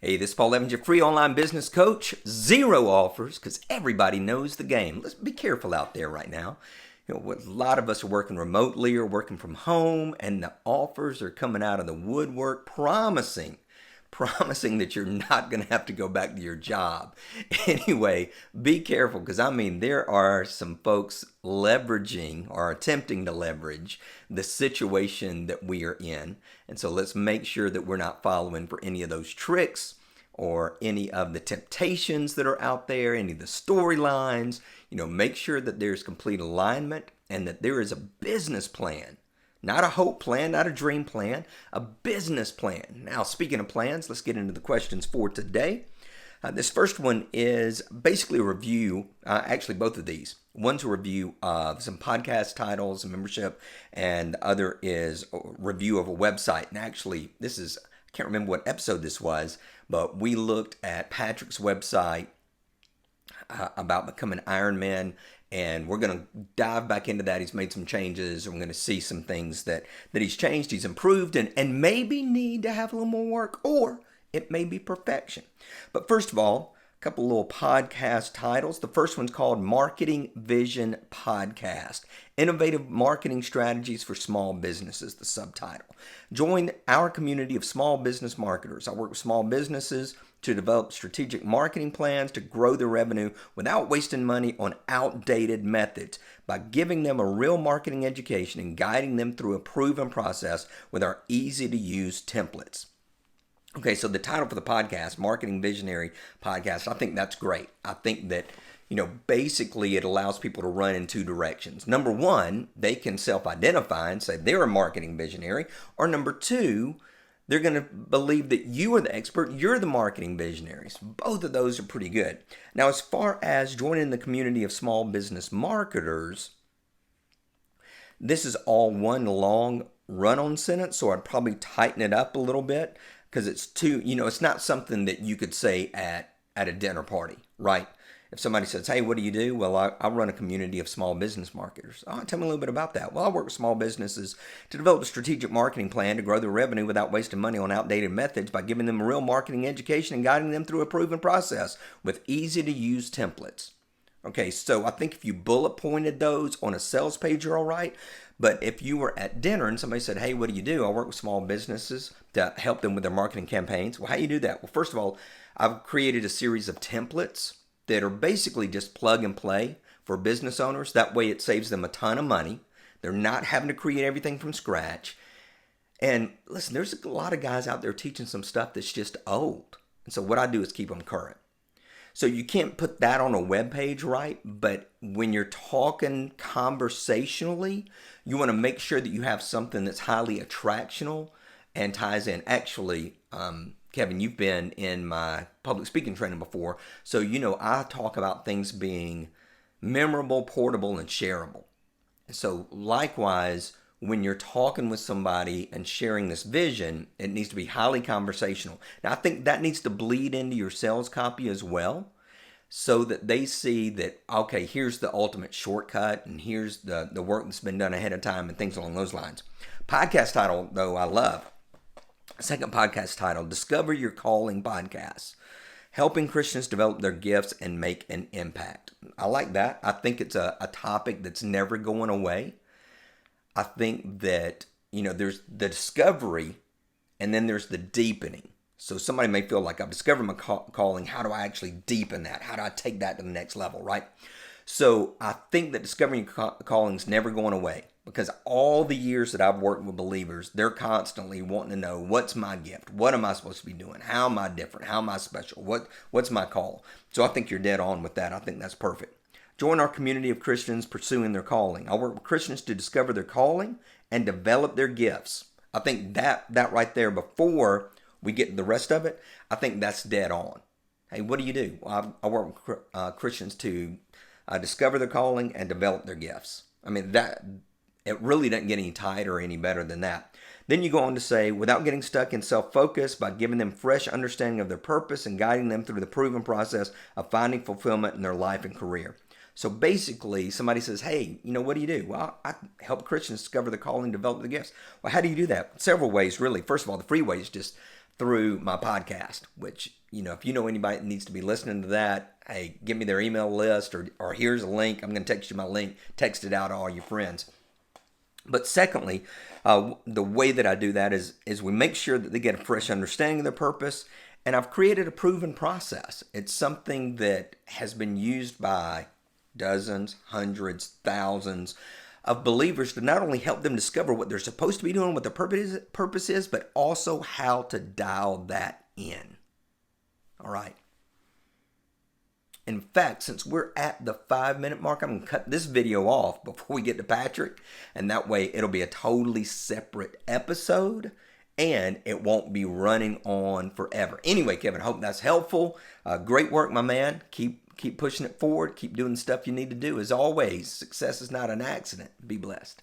Hey, this is Paul Evans, your free online business coach. 0 offers because everybody knows the game. Let's be careful out there right now. A lot of us are working remotely or working from home, and the offers are coming out of the woodwork promising that you're not going to have to go back to your job. Anyway, be careful because there are some folks leveraging or attempting to leverage the situation that we are in. And so let's make sure that we're not following for any of those tricks or any of the temptations that are out there, any of the storylines. Make sure that there's complete alignment and that there is a business plan. Not a hope plan, not a dream plan, a business plan. Now, speaking of plans, let's get into the questions for today. This first one is basically a review, actually both of these. One's a review of some podcast titles and membership, and the other is a review of a website. And actually, I can't remember what episode this was, but we looked at Patrick's website about becoming Ironman, and we're going to dive back into that. He's made some changes, and we're going to see some things that he's changed, he's improved, and maybe need to have a little more work, or it may be perfection. But first of all, a couple little podcast titles. The first one's called Marketing Vision Podcast. Innovative Marketing Strategies for Small Businesses, the subtitle. Join our community of small business marketers. I work with small businesses to develop strategic marketing plans to grow their revenue without wasting money on outdated methods by giving them a real marketing education and guiding them through a proven process with our easy-to-use templates. Okay, so the title for the podcast, Marketing Visionary Podcast, I think that's great. I think that, basically it allows people to run in two directions. Number one, they can self-identify and say they're a marketing visionary. Or number two, they're going to believe that you are the expert, you're the marketing visionaries. Both of those are pretty good. Now, as far as joining the community of small business marketers, this is all one long run-on sentence, so I'd probably tighten it up a little bit because it's too, it's not something that you could say at a dinner party, right? If somebody says, hey, what do you do? Well, I run a community of small business marketers. Oh, tell me a little bit about that. Well, I work with small businesses to develop a strategic marketing plan to grow their revenue without wasting money on outdated methods by giving them a real marketing education and guiding them through a proven process with easy-to-use templates. Okay, so I think if you bullet pointed those on a sales page, you're all right. But if you were at dinner and somebody said, hey, what do you do? I work with small businesses to help them with their marketing campaigns. Well, how do you do that? Well, first of all, I've created a series of templates that are basically just plug and play for business owners. That way it saves them a ton of money. They're not having to create everything from scratch. And listen, there's a lot of guys out there teaching some stuff that's just old. And so what I do is keep them current. So you can't put that on a web page, right? But when you're talking conversationally, you want to make sure that you have something that's highly attractional and ties in. Actually, Kevin, you've been in my public speaking training before, so I talk about things being memorable, portable, and shareable. So likewise, when you're talking with somebody and sharing this vision, it needs to be highly conversational. Now, I think that needs to bleed into your sales copy as well, so that they see that, okay, here's the ultimate shortcut, and here's the work that's been done ahead of time, and things along those lines. Podcast title, though, I love. Second podcast title, Discover Your Calling Podcast. Helping Christians develop their gifts and make an impact. I like that. I think it's a topic that's never going away. I think that, there's the discovery and then there's the deepening. So somebody may feel like I've discovered my calling. How do I actually deepen that? How do I take that to the next level, right? So I think that discovering your calling is never going away, because all the years that I've worked with believers, they're constantly wanting to know, what's my gift? What am I supposed to be doing? How am I different? How am I special? What's my call? So I think you're dead on with that. I think that's perfect. Join our community of Christians pursuing their calling. I work with Christians to discover their calling and develop their gifts. I think that right there, before we get to the rest of it, I think that's dead on. Hey, what do you do? Well, I work with Christians to discover their calling and develop their gifts. That it really doesn't get any tighter or any better than that. Then you go on to say, without getting stuck in self-focus, by giving them fresh understanding of their purpose and guiding them through the proven process of finding fulfillment in their life and career. So basically, somebody says, hey, what do you do? Well, I help Christians discover the calling, develop the gifts. Well, how do you do that? Several ways, really. First of all, the free way is just through my podcast, which, if you know anybody that needs to be listening to that, hey, give me their email list or here's a link. I'm going to text you my link. Text it out to all your friends. But secondly, the way that I do that is we make sure that they get a fresh understanding of their purpose. And I've created a proven process. It's something that has been used by dozens, hundreds, thousands of believers to not only help them discover what they're supposed to be doing, what their purpose is, but also how to dial that in. All right. In fact, since we're at the 5-minute mark, I'm going to cut this video off before we get to Patrick. And that way it'll be a totally separate episode and it won't be running on forever. Anyway, Kevin, I hope that's helpful. Great work, my man. Keep pushing it forward. Keep doing the stuff you need to do. As always, success is not an accident. Be blessed.